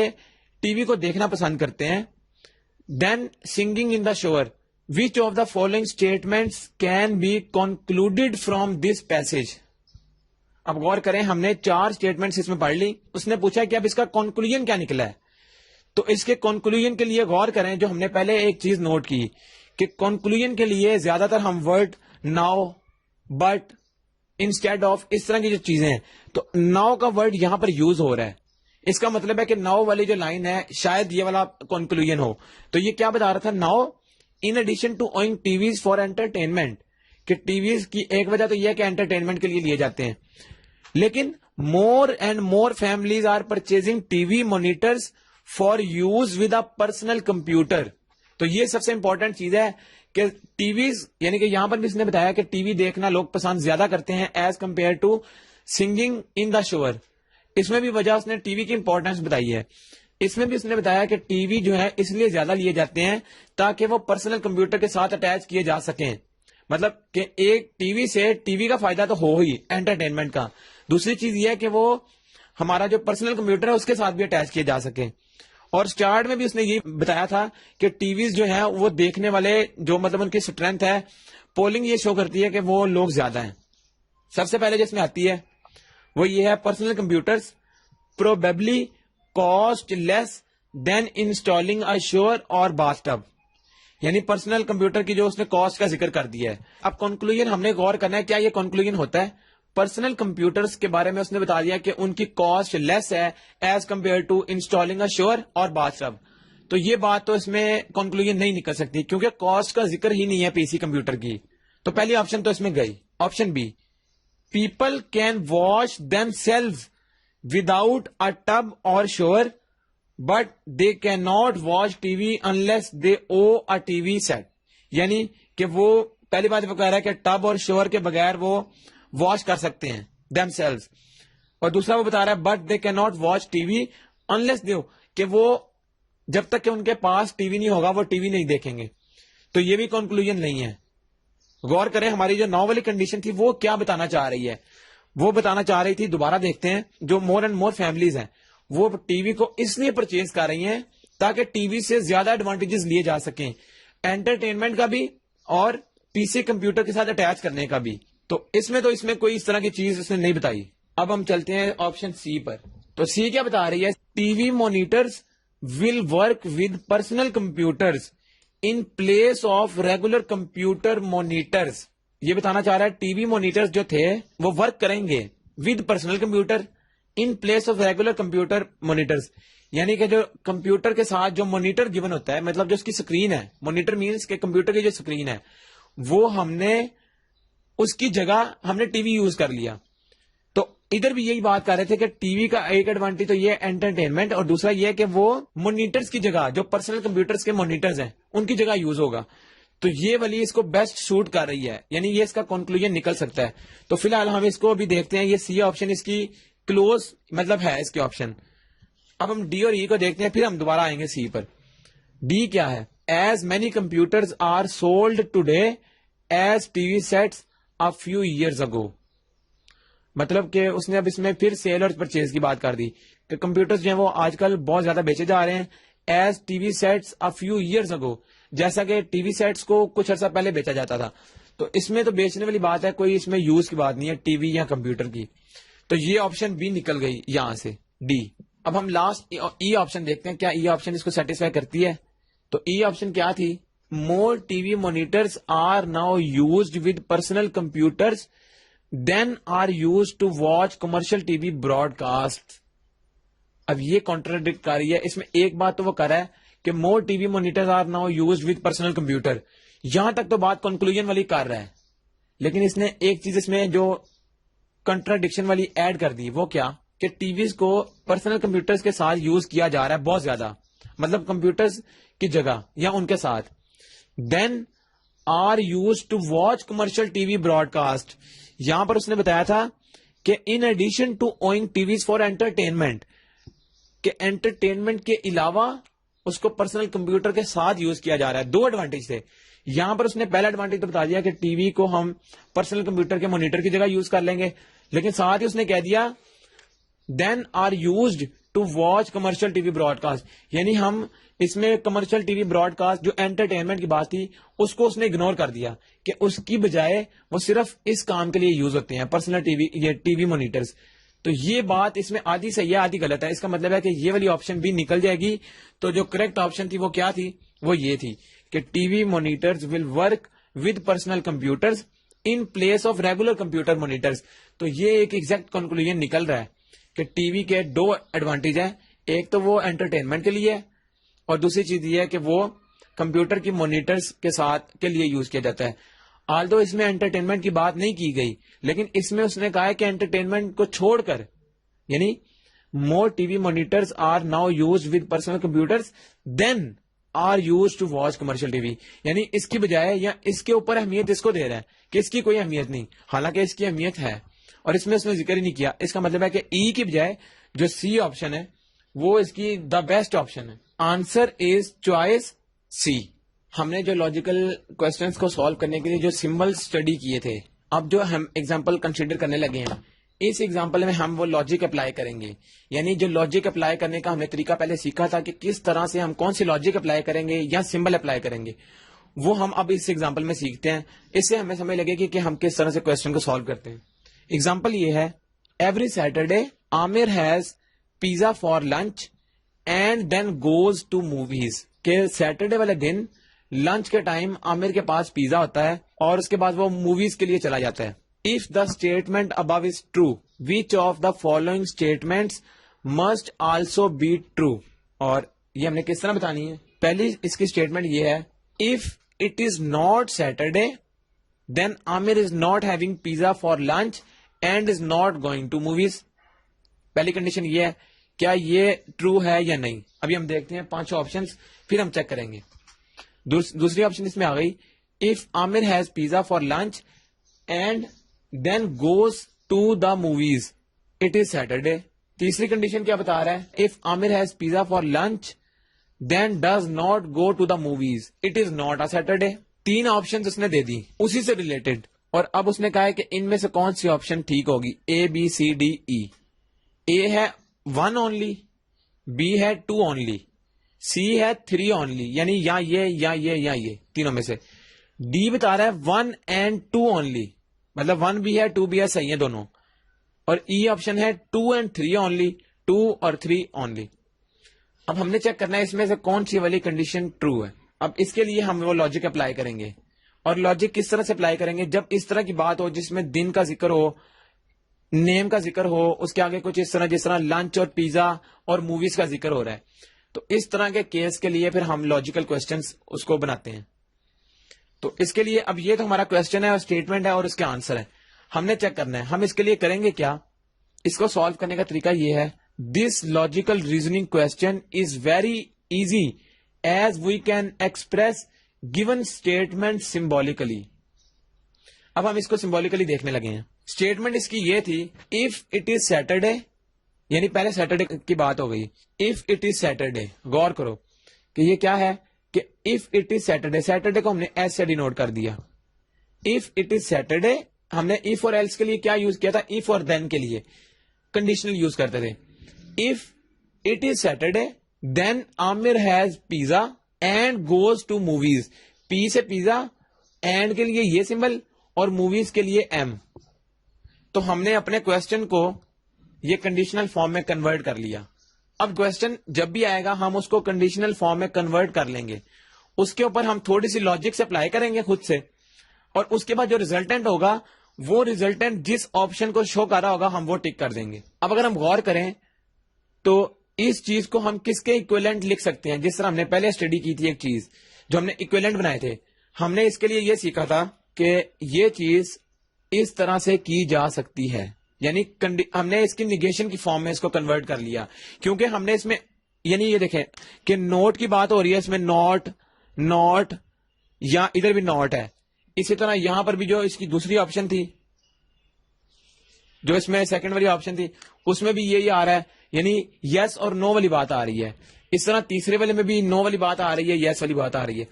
ٹی وی کو دیکھنا پسند کرتے ہیں. دین singing in the shower, which of the following statements can be concluded from this passage. اب غور کریں ہم نے 4 اسٹیٹمنٹس اس میں پڑھ لی. اس نے پوچھا کہ اب اس کا کنکلوژن کیا نکلا ہے. تو اس کے کنکلوژن کے لیے غور کریں, جو ہم نے پہلے ایک چیز نوٹ کی کہ کنکلوژن کے لیے زیادہ تر ہم word now, but, instead of اس طرح کی جو چیزیں ہیں, تو ناؤ کا ورڈ یہاں پر یوز ہو رہا ہے. اس کا مطلب ہے کہ ناؤ والی جو لائن ہے شاید یہ والا کنکلوژن ہو. تو یہ کیا بتا رہا تھا, now in addition to owning TVs for entertainment, کہ ٹی ویز کی ایک وجہ تو یہ ہے کہ انٹرٹینمنٹ کے لیے لیے جاتے ہیں, لیکن more and more families are purchasing T V monitors for use with a personal computer. تو یہ سب سے امپورٹنٹ چیز ہے کہ ٹی ویز, یعنی کہ یہاں پر بھی اس نے بتایا کہ ٹی وی دیکھنا لوگ پسند زیادہ کرتے ہیں as compared to singing in the شور. اس میں بھی وجہ اس نے ٹی وی کی امپورٹنس بتائی ہے. اس میں بھی اس نے بتایا کہ ٹی وی جو ہے اس لیے زیادہ لیے جاتے ہیں تاکہ وہ پرسنل کمپیوٹر کے ساتھ اٹیچ کیے جا سکیں. مطلب کہ ایک ٹی وی سے ٹی وی کا فائدہ تو ہو ہی انٹرٹینمنٹ کا, دوسری چیز یہ ہے کہ وہ ہمارا جو پرسنل کمپیوٹر ہے اس کے ساتھ بھی اٹیچ کیے جا سکے. اور اسٹارٹ میں بھی اس نے یہ بتایا تھا کہ ٹی ویز جو ہیں وہ دیکھنے والے جو مطلب ان کی اسٹرینتھ ہے, پولنگ یہ شو کرتی ہے کہ وہ لوگ زیادہ ہیں. سب سے پہلے جس میں آتی ہے وہ یہ ہے personal computers probably cost less than installing a shower اور باتھ ٹب. یعنی پرسنل کمپیوٹر کی جو اس نے کاسٹ کا ذکر کر دیا ہے. اب کنکلوژن ہم نے غور کرنا ہے, کیا یہ کنکلوژن ہوتا ہے؟ پرسنل کمپیوٹرز کے بارے میں اس نے بتا دیا کہ ان کی کاسٹ لیس ہے as compared to installing a shower اور باتھ ٹب. تو یہ بات تو اس میں کنکلوژن نہیں نکل سکتی کیونکہ کاسٹ کا ذکر ہی نہیں ہے پی سی کمپیوٹر کی. تو پہلی آپشن تو اس میں گئی. Option B, people can wash themselves without a tub or shower but they can not watch T V unless they own a T V set. یعنی کہ وہ پہلی بات وہ کہہ رہا ہے کہ ٹب اور شاور کے بغیر وہ واش کر سکتے ہیں دیم سیلوز, اور دوسرا وہ بتا رہا ہے but they can not watch T V unless دے, کہ وہ جب تک کہ ان کے پاس ٹی وی نہیں ہوگا وہ ٹی وی نہیں دیکھیں گے. تو یہ بھی کنکلوژن نہیں ہے. غور کریں ہماری جو نو والی کنڈیشن تھی وہ کیا بتانا چاہ رہی ہے. وہ بتانا چاہ رہی تھی, دوبارہ دیکھتے ہیں, جو مور اینڈ مور فیملیز ہیں وہ ٹی وی کو اس لیے پرچیز کر رہی ہیں تاکہ ٹی وی سے زیادہ ایڈوانٹیجز لیے جا سکیں, انٹرٹینمنٹ کا بھی اور پی سی کمپیوٹر کے ساتھ اٹیچ کرنے کا بھی. تو اس میں کوئی اس طرح کی چیز اس نے نہیں بتائی. اب ہم چلتے ہیں آپشن سی پر. تو سی کیا بتا رہی ہے؟ T V monitors will work with personal computers in place of regular computer monitors. یہ بتانا چاہ رہا ہے ٹی وی مانیٹرز جو تھے وہ ورک کریں گے with personal computer in place of regular computer monitors. یعنی کہ جو کمپیوٹر کے ساتھ جو مانیٹر گیون ہوتا ہے, مطلب جو اس کی سکرین ہے, مانیٹر مینس کہ کمپیوٹر کی جو سکرین ہے وہ ہم نے اس کی جگہ ہم نے ٹی وی یوز کر لیا. تو ادھر بھی یہی بات کر رہے تھے کہ ٹی وی کا ایک ایڈوانٹیج تو یہ انٹرٹینمنٹ, اور دوسرا یہ کہ وہ مانیٹرز کی جگہ جو پرسنل کمپیوٹرز کے مانیٹرز ہیں ان کی جگہ یوز ہوگا. تو یہ والی اس کو بیسٹ سوٹ کر رہی ہے, یعنی یہ اس کا کنکلوژن نکل سکتا ہے. تو فی الحال ہم اس کو ابھی دیکھتے ہیں, یہ سی آپشن اس کی کلوز مطلب ہے اس کی آپشن. اب ہم ڈی اور ای کو دیکھتے ہیں, پھر ہم دوبارہ آئیں گے سی پر. ڈی کیا ہے؟ As many computers are sold today as TV sets a few years ago. مطلب کہ اس نے اب اس میں پھر سیل اور پرچیز کی بات کر دی کہ کمپیوٹرز جو ہیں وہ آج کل بہت زیادہ بیچے جا رہے ہیں as TV sets a few years ago, جیسا کہ ٹی وی سیٹس کو کچھ عرصہ پہلے بیچا جاتا تھا. تو اس میں تو بیچنے والی بات ہے, کوئی اس میں یوز کی بات نہیں ہے ٹی وی یا کمپیوٹر کی. تو یہ آپشن بھی نکل گئی یہاں سے ڈی. اب ہم لاسٹ ای آپشن دیکھتے ہیں, کیا ای آپشن اس کو سیٹسفائی کرتی ہے. تو ای آپشن کیا تھی؟ more TV monitors are now used with personal computers than are used to watch commercial TV broadcasts. اب یہ کانٹراڈکٹ کر رہی ہے. اس میں ایک بات تو وہ کر رہا ہے کہ more TV monitors are now used with personal computer. یہاں تک تو بات کنکلوژن والی کر رہا ہے, لیکن اس نے ایک چیز اس میں جو کنٹراڈکشن والی ایڈ کر دی. وہ کیا کہ ٹی ویز کو پرسنل کمپیوٹرز کے ساتھ یوز کیا جا رہا ہے بہت زیادہ, مطلب کمپیوٹرز کی جگہ یا ان کے ساتھ. Then are used to watch commercial TV broadcast. یہاں پر اس نے بتایا تھا کہ in addition to owning TVs for entertainment, کہ انٹرٹینمنٹ کے علاوہ اس کو پرسنل کمپیوٹر کے ساتھ یوز کیا جا رہا ہے. دو ایڈوانٹیج تھے یہاں پر. اس نے پہلا ایڈوانٹیج تو بتا دیا کہ ٹی وی کو ہم پرسنل کمپیوٹر کے مانیٹر کی جگہ یوز کر لیں گے, لیکن ساتھ ہی اس نے کہہ دیا then are used to watch commercial TV broadcast. یعنی ہم اس میں commercial T V broadcast جو انٹرٹینمنٹ کی بات تھی اس کو اس نے اگنور کر دیا کہ اس کی بجائے وہ صرف اس کام کے لیے یوز ہوتے ہیں پرسنل ٹی وی, یہ ٹی وی مانیٹرز. تو یہ بات اس میں آدھی صحیح ہے آدھی غلط ہے. اس کا مطلب ہے کہ یہ والی آپشن بھی نکل جائے گی. تو جو کریکٹ آپشن تھی وہ کیا تھی؟ وہ یہ تھی کہ T V monitors will work with personal computers in place of regular computer monitors. تو یہ ایک ایگزیکٹ کنکلوژن نکل رہا ہے کہ ٹی وی کے دو ایڈوانٹیج ہیں, ایک تو وہ انٹرٹینمنٹ کے لیے ہے اور دوسری چیز یہ ہے کہ وہ کمپیوٹر کی مانیٹرز کے ساتھ کے لیے یوز کیا جاتا ہے. آلدو اس میں انٹرٹینمنٹ کی بات نہیں کی گئی, لیکن اس میں اس نے کہا ہے کہ انٹرٹینمنٹ کو چھوڑ کر, یعنی more T we monitors are now use with personal computers than are use to watch commercial T V. یعنی اس کی بجائے یا اس کے اوپر اہمیت اس کو دے رہا ہے کہ اس کی کوئی اہمیت نہیں, حالانکہ اس کی اہمیت ہے اور اس میں اس نے ذکر ہی نہیں کیا. اس کا مطلب ہے کہ ای کی بجائے جو سی آپشن ہے وہ اس کی دا بیسٹ آپشن ہے. آنسر از چوائس سی. ہم نے جو لاجیکل کوشچنس کو سالو کرنے کے لیے جو سمبل اسٹڈی کیے تھے, اب جو ہم ایگزامپل کنسیڈر کرنے لگے ہیں اس ایگزامپل میں ہم وہ لاجک اپلائی کریں گے. یعنی جو لاجک اپلائی کرنے کا ہم نے طریقہ پہلے سیکھا تھا کہ کس طرح سے ہم کون سی لاجک اپلائی کریں گے یا سمبل اپلائی کریں گے, وہ ہم اب اس ایگزامپل میں سیکھتے ہیں. اس سے ہمیں سمجھ لگے گی کہ ہم کس طرح سے کوشچن کو سالو کرتے ہیں. ایگزامپل یہ ہے, every Saturday Aamir has pizza for lunch and then goes to movies. کہ سیٹرڈے والے دن لنچ کے ٹائم عامر کے پاس پیزا ہوتا ہے اور اس کے بعد وہ موویز کے لیے چلا جاتا ہے. If the statement above is true, which of the following statements must also be true? اور یہ ہم نے کس طرح بتانی ہے. پہلی اس کی اسٹیٹمنٹ یہ ہے, if it is not Saturday, then Amir is not having pizza for lunch and is not going to movies. پہلی کنڈیشن یہ ہے, کیا یہ ٹرو ہے یا نہیں. ابھی ہم دیکھتے ہیں 5 آپشنز, پھر ہم چیک کریں گے. دوسری آپشن اس میں آ گئی, if Amir has pizza for lunch and then goes to the movies, it is Saturday. تیسری کنڈیشن کیا بتا رہا ہے, if Amir has pizza for lunch then does not go to the movies, it is not a Saturday. 3 option اس نے دے دی اسی سے related, اور اب اس نے کہا ہے کہ ان میں سے کون سی آپشن ٹھیک ہوگی. A B C D E. A ہے 1 only, B ہے 2 only, C ہے 3 only, یعنی یا یہ تینوں میں سے. D بتا رہا ہے 1 and 2 only, مطلب 1 بھی ہے 2 بھی ہے, صحیح ہے دونوں. اور ای آپشن ہے 2 and 3 only, 2 اور 3 only. اب ہم نے چیک کرنا ہے اس میں سے کون سی والی کنڈیشن ٹرو ہے. اب اس کے لیے ہم وہ لاجک اپلائی کریں گے. اور لاجک کس طرح سے اپلائی کریں گے, جب اس طرح کی بات ہو جس میں دن کا ذکر ہو, نیم کا ذکر ہو, اس کے آگے کچھ اس طرح جس طرح لنچ اور پیزا اور موویز کا ذکر ہو رہا ہے, تو اس طرح کے کیس کے لیے پھر ہم لاجیکل کوسچنس اس کو بناتے ہیں. تو اس کے لیے اب یہ تو ہمارا کوسچن ہے اور اسٹیٹمنٹ ہے اور اس کے آنسر ہے, ہم نے چیک کرنا ہے. ہم اس کے لیے کریں گے کیا, اس کو سالو کرنے کا طریقہ یہ ہے, this logical reasoning question is very easy as we can express given statement symbolically. اب ہم اس کو سمبولیکلی دیکھنے لگے ہیں. اسٹیٹمنٹ اس کی یہ تھی, اف اٹ از سیٹرڈے, یعنی پہلے سیٹرڈے کی بات ہو گئی. اف اٹ از سیٹرڈے, غور کرو کہ یہ کیا ہے, کہ if it is Saturday, Saturday کو ہم نے ایس سے ڈینوٹ کر دیا. اف اٹ از سیٹرڈے, ہم نے اف اور ایلس کے لیے کیا یوز کیا تھا, اف اور دین کے لیے کنڈیشنل یوز کرتے تھے. If it is Saturday then Aamir has pizza and goes to movies. P سے پیزا, اینڈ کے لیے یہ سمبل اور موویز کے لیے ایم. تو ہم نے اپنے کوسچن کو یہ کنڈیشنل فارم میں کنورٹ کر لیا. اب کوسچن جب بھی آئے گا ہم اس کو کنڈیشنل فارم میں کنورٹ کر لیں گے, اس کے اوپر ہم تھوڑی سی لاجک سے اپلائی کریں گے خود سے, اور اس کے بعد جو ریزلٹنٹ ہوگا وہ ریزلٹنٹ جس آپشن کو شو کر رہا ہوگا ہم وہ ٹک کر دیں گے. اب اگر ہم غور کریں تو اس چیز کو ہم کس کے ایکویلنٹ لکھ سکتے ہیں, جس طرح ہم نے پہلے اسٹڈی کی تھی ایک چیز جو ہم نے ایکویلنٹ بنائے تھے. ہم نے اس کے لیے یہ سیکھا تھا کہ یہ چیز اس طرح سے کی جا سکتی ہے, یعنی ہم نے اس کی نیگیشن کی فارم میں اس کو کنورٹ کر لیا, کیونکہ ہم نے اس میں, یعنی یہ دیکھیں کہ نوٹ کی بات ہو رہی ہے, اس میں نوٹ یا ادھر بھی نوٹ ہے. اسی طرح یہاں پر بھی جو اس کی دوسری آپشن تھی, جو اس میں سیکنڈ والی آپشن تھی, اس میں بھی یہی آ رہا ہے, یعنی یس اور نو والی بات آ رہی ہے. اس طرح تیسرے والے میں بھی نو والی بات آ رہی ہے, یس والی بات آ رہی ہے.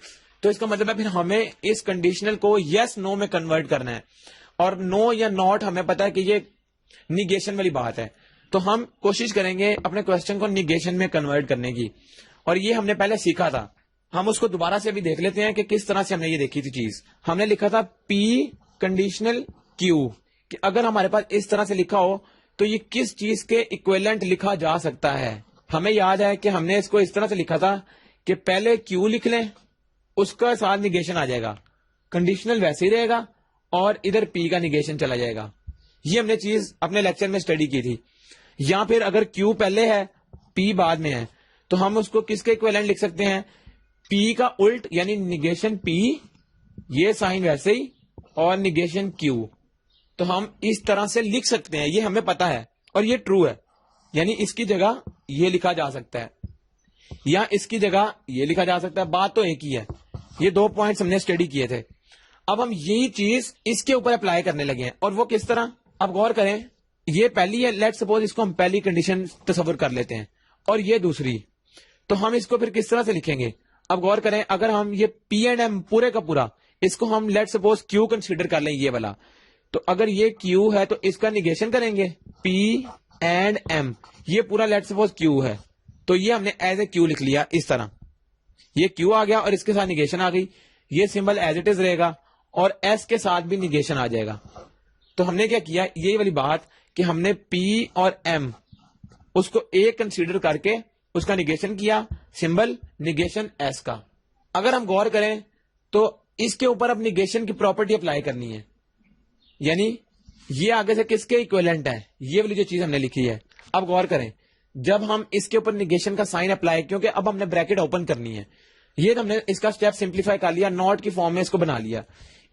تو اس کا مطلب ہے پھر ہمیں اس کنڈیشنل کو یس نو میں کنورٹ کرنا ہے, اور نو یا ناٹ ہمیں پتا ہے کہ یہ نیگیشن والی بات ہے. تو ہم کوشش کریں گے اپنے کوسچن کو نیگیشن میں کنورٹ کرنے کی, اور یہ ہم نے پہلے سیکھا تھا. ہم اس کو دوبارہ سے بھی دیکھ لیتے ہیں کہ کس طرح سے ہم نے یہ دیکھی تھی چیز. ہم نے لکھا تھا پی کنڈیشنل کیو, کہ اگر ہمارے پاس اس طرح سے لکھا ہو تو یہ کس چیز کے ایکویلنٹ لکھا جا سکتا ہے. ہمیں یاد ہے کہ ہم نے اس کو اس طرح سے لکھا تھا کہ پہلے کیو لکھ لیں, اس کا ساتھ نیگیشن آ جائے گا, کنڈیشنل ویسے ہی رہے گا, اور ادھر پی کا نیگیشن چلا جائے گا. یہ ہم نے چیز اپنے لیکچر میں اسٹڈی کی تھی. یا پھر اگر کیو پہلے ہے پی بعد میں ہے تو ہم اس کو کس کے ایکویلنٹ لکھ سکتے ہیں, پی کا الٹ, یعنی نیگیشن پی, یہ سائن ویسے ہی, اور نیگیشن کیو. تو ہم اس طرح سے لکھ سکتے ہیں, یہ ہمیں پتا ہے اور یہ ٹرو ہے. یعنی اس کی جگہ یہ لکھا جا سکتا ہے یا اس کی جگہ یہ لکھا جا سکتا ہے, بات تو ایک ہی ہے. یہ 2 پوائنٹس ہم نے اسٹڈی کیے تھے. اب ہم یہی چیز اس کے اوپر اپلائی کرنے لگے ہیں, اور وہ کس طرح, اب غور کریں. یہ پہلی ہے, لیٹ سپوز اس کو ہم پہلی کنڈیشن تصور کر لیتے ہیں, اور یہ دوسری. تو ہم اس کو پھر کس طرح سے لکھیں گے. اب غور کریں, اگر ہم یہ پی اینڈ ایم پورے کا پورا, اس کو ہم لیٹ سپوز کیو کنسیڈر کر لیں, یہ والا, تو اگر یہ کیو ہے تو اس کا نیگیشن کریں گے پی اینڈ ایم. یہ پورا لیٹ سپوز کیو ہے تو یہ ہم نے ایز اے کیو لکھ لیا اس طرح. یہ کیو آ گیا اور اس کے ساتھ نیگیشن آ گئی. یہ سمبل ایز اٹ از رہے گا اور ایس کے ساتھ بھی نیگیشن آ جائے گا. تو ہم نے کیا کیا, یہی والی بات کہ ہم نے پی اور ایم اس کو ایک کنسیڈر کر کے اس کا نیگیشن کیا, سمبل نیگیشن ایس کا. اگر ہم غور کریں تو اس کے اوپر اب نیگیشن کی پراپرٹی اپلائی کرنی ہے, یعنی یہ آگے سے کس کے ایکویلنٹ ہے, یہ والی جو چیز ہم نے لکھی ہے. اب غور کریں, جب ہم اس کے اوپر نیگیشن کا سائن اپلائی, کیونکہ اب ہم نے بریکٹ اوپن کرنی ہے, یہ ہم نے اس کا اسٹیپ سمپلیفائی کر لیا, ناٹ کی فارم میں اس کو بنا لیا.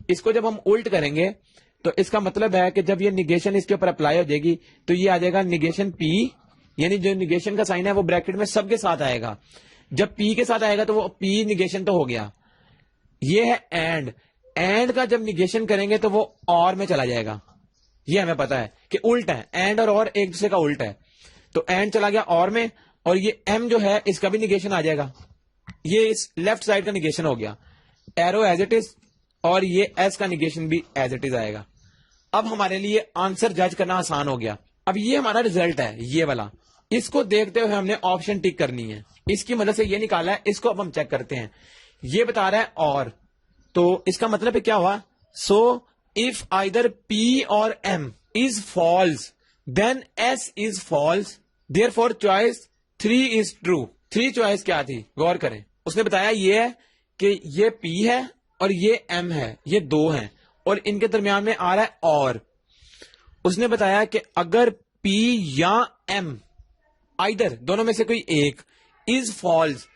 اس کو جب ہم الٹ کریں گے تو اس کا مطلب ہے کہ جب یہ نیگیشن اس کے اوپر اپلائی ہو جائے گی تو یہ آ جائے گا نیگیشن پی, یعنی جو نیگیشن کا سائن ہے وہ بریکٹ میں سب کے ساتھ آئے گا. جب پی کے ساتھ آئے گا تو وہ پی نیگیشن تو ہو گیا. یہ ہے اینڈ کا جب نیگیشن کریں گے تو وہ اور میں چلا جائے گا. یہ ہمیں پتا ہے کہ الٹ ہے, اینڈ اور ایک دوسرے کا الٹ ہے. تو اینڈ چلا گیا اور میں, اور یہ ایم جو ہے اس کا بھی نیگیشن آ جائے گا. یہ اس لیفٹ سائڈ کا نیگیشن ہو گیا, ایرو ایز اٹ از, اور یہ ایس کا نیگیشن بھی ایز اٹ از آئے گا. اب ہمارے لیے آنسر جج کرنا آسان ہو گیا. اب یہ ہمارا ریزلٹ ہے یہ والا, اس کو دیکھتے ہوئے ہم نے آپشن ٹک کرنی ہے. اس کی مدد سے یہ نکالا ہے, اس کو اب ہم چیک کرتے ہیں. یہ بتا رہا ہے اور, تو اس کا مطلب کیا ہوا, so if either P or M is false then S is false, therefore choice 3 is true. 3 choice کیا تھی, غور کریں. اس نے بتایا یہ ہے کہ یہ پی ہے اور یہ ایم ہے, یہ دو ہیں اور ان کے درمیان میں آ رہا ہے اور. اس نے بتایا کہ اگر پی یا ایم آئدر دونوں میں سے کوئی ایک از فالس,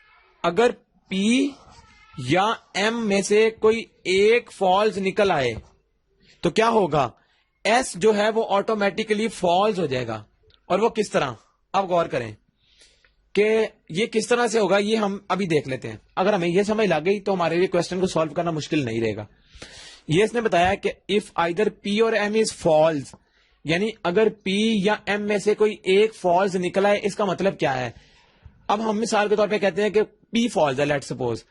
اگر پی یا ایم میں سے کوئی ایک فالس نکل آئے تو کیا ہوگا, ایس جو ہے وہ آٹومیٹیکلی فالس ہو جائے گا. اور وہ کس طرح, اب غور کریں کہ یہ کس طرح سے ہوگا, یہ ہم ابھی دیکھ لیتے ہیں. اگر ہمیں یہ سمجھ لگ گئی تو ہمارے لیے کوشچن کو سالو کرنا مشکل نہیں رہے گا. یہ اس نے بتایا کہ if either P or M is false, یعنی اگر پی یا ایم میں سے کوئی ایک فالس نکلا ہے, اس کا مطلب کیا ہے. اب ہم مثال کے طور پہ کہتے ہیں کہ پی فالس ہے, لیٹ سپوز.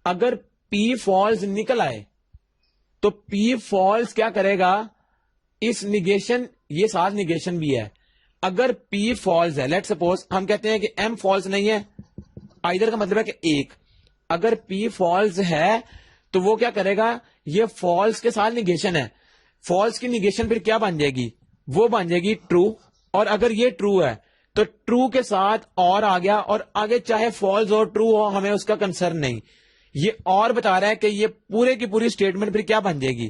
اگر پی فالس نکل آئے تو پی فالس کیا کرے گا, اس نیگیشن, یہ ساتھ نیگیشن بھی ہے. اگر پی فالس ہے, لیٹ سپوز ہم کہتے ہیں کہ ایم فالس نہیں ہے, آئدر کا مطلب ہے کہ ایک. اگر پی فالس ہے تو وہ کیا کرے گا, یہ فالس کے ساتھ نیگیشن ہے, فالس کی نیگیشن پھر کیا بن جائے گی, وہ بن جائے گی ٹرو. اور اگر یہ ٹرو ہے تو ٹرو کے ساتھ اور آ گیا, اور آگے چاہے فالس ہو ٹرو ہو ہمیں اس کا کنسرن نہیں. یہ اور بتا رہا ہے کہ یہ پورے کی پوری اسٹیٹمنٹ پھر کیا بن جائے گی,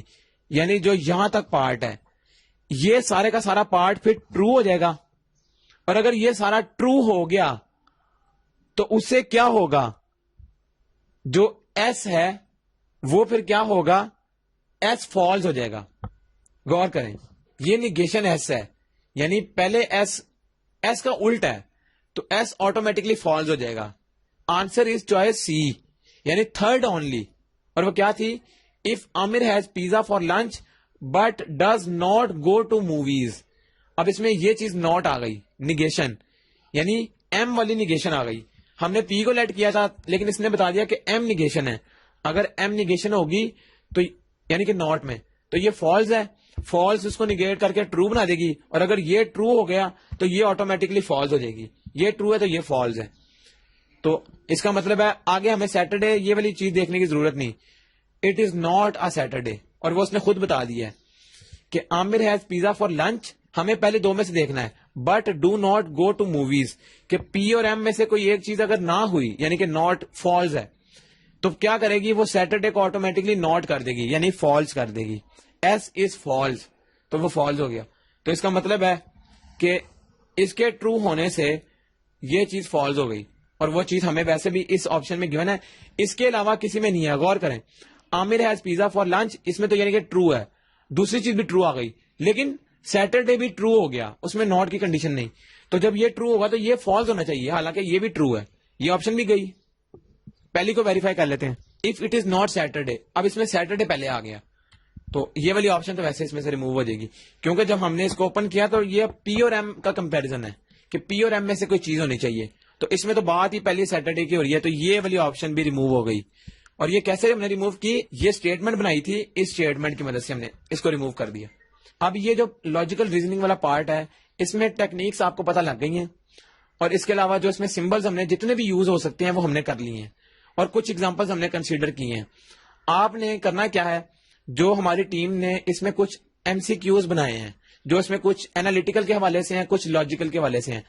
یعنی جو یہاں تک پارٹ ہے یہ سارے کا سارا پارٹ پھر ٹرو ہو جائے گا. اور اگر یہ سارا ٹرو ہو گیا تو اس سے کیا ہوگا, جو ایس ہے وہ پھر کیا ہوگا, ایس فالس ہو جائے گا. غور کریں, یہ نیگیشن ایس ہے, یعنی پہلے ایس کا الٹ ہے تو ایس آٹومیٹکلی فالس ہو جائے گا. آنسر از چوائس سی, یعنی تھرڈ اونلی. اور وہ کیا تھی, if Aamir has pizza for lunch but does not go to movies. اب اس میں یہ چیز ناٹ آ گئی, نیگیشن, یعنی ایم والی نیگیشن آ گئی. ہم نے پی کو لیٹ کیا تھا لیکن اس نے بتا دیا کہ ایم نیگیشن ہے. اگر ایم نیگیشن ہوگی تو یعنی کہ ناٹ میں, تو یہ فالس ہے, فالس اس کو نیگیٹ کر کے ٹرو بنا دے گی. اور اگر یہ ٹرو ہو گیا تو یہ آٹومیٹکلی فالس ہو جائے گی. یہ ٹرو ہے تو یہ فالس ہے. تو اس کا مطلب ہے آگے ہمیں سیٹرڈے یہ والی چیز دیکھنے کی ضرورت نہیں, it is not a Saturday. اور وہ اس نے خود بتا دیا ہے کہ Aamir has pizza for lunch, ہمیں پہلے دو میں سے دیکھنا ہے, but do not go to movies, کہ پی اور ایم میں سے کوئی ایک چیز اگر نہ ہوئی یعنی کہ ناٹ فالس ہے تو کیا کرے گی, وہ سیٹرڈے کو آٹومیٹکلی ناٹ کر دے گی, یعنی فالس کر دے گی. ایس از فالس, تو وہ فالس ہو گیا. تو اس کا مطلب ہے کہ اس کے ٹرو ہونے سے یہ چیز فالس ہو گئی, اور وہ چیز ہمیں ویسے بھی اس آپشن میں گیون ہے, اس کے علاوہ کسی میں نہیں ہے. غور کریں, عامر ہیز پیزا فار لنچ, اس میں تو یعنی کہ ٹرو ہے, دوسری چیز بھی ٹرو آ گئی, لیکن سیٹرڈے بھی ٹرو ہو گیا, اس میں ناٹ کی کنڈیشن نہیں. تو جب یہ ٹرو ہوگا تو یہ فالس ہونا چاہیے, حالانکہ یہ بھی ٹرو ہے. یہ آپشن بھی گئی. پہلی کو ویریفائی کر لیتے ہیں, if it is not Saturday. اب اس میں سیٹرڈے پہلے آ گیا تو یہ والی آپشن تو ویسے اس میں سے ریموو ہو جائے گی, کیونکہ جب ہم نے اس کو اوپن کیا تو یہ پی اور ایم کا کمپیریزن ہے کہ پی اور ایم میں سے کوئی چیز ہونی چاہیے. تو اس میں تو بات ہی پہلی سیٹرڈے کی ہو رہی ہے, تو یہ والی آپشن بھی ریموو ہو گئی. اور یہ کیسے ہم نے ریموو کی, یہ اسٹیٹمنٹ بنائی تھی, اس اسٹیٹمنٹ کی مدد سے ہم نے اس کو ریموو کر دیا. اب یہ جو لاجیکل ریزننگ والا پارٹ ہے اس میں ٹیکنیکس آپ کو پتہ لگ گئی ہیں, اور اس کے علاوہ جو اس میں سمبلز ہم نے جتنے بھی یوز ہو سکتے ہیں وہ ہم نے کر لیے ہیں, اور کچھ ایگزامپلز ہم نے کنسیڈر کی ہیں. آپ نے کرنا کیا ہے, جو ہماری ٹیم نے اس میں کچھ ایم سی کیوز بنائے ہیں جو اس میں کچھ انالیٹیکل کے حوالے سے ہیں, کچھ لاجیکل کے حوالے سے ہیں,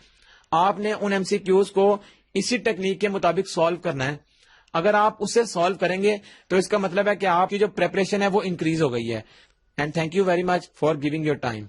آپ نے ان ایم سی کیوز کو اسی ٹیکنیک کے مطابق سالو کرنا ہے. اگر آپ اسے سالو کریں گے تو اس کا مطلب ہے کہ آپ کی جو پریپریشن ہے وہ انکریز ہو گئی ہے. And thank you very much for giving your time.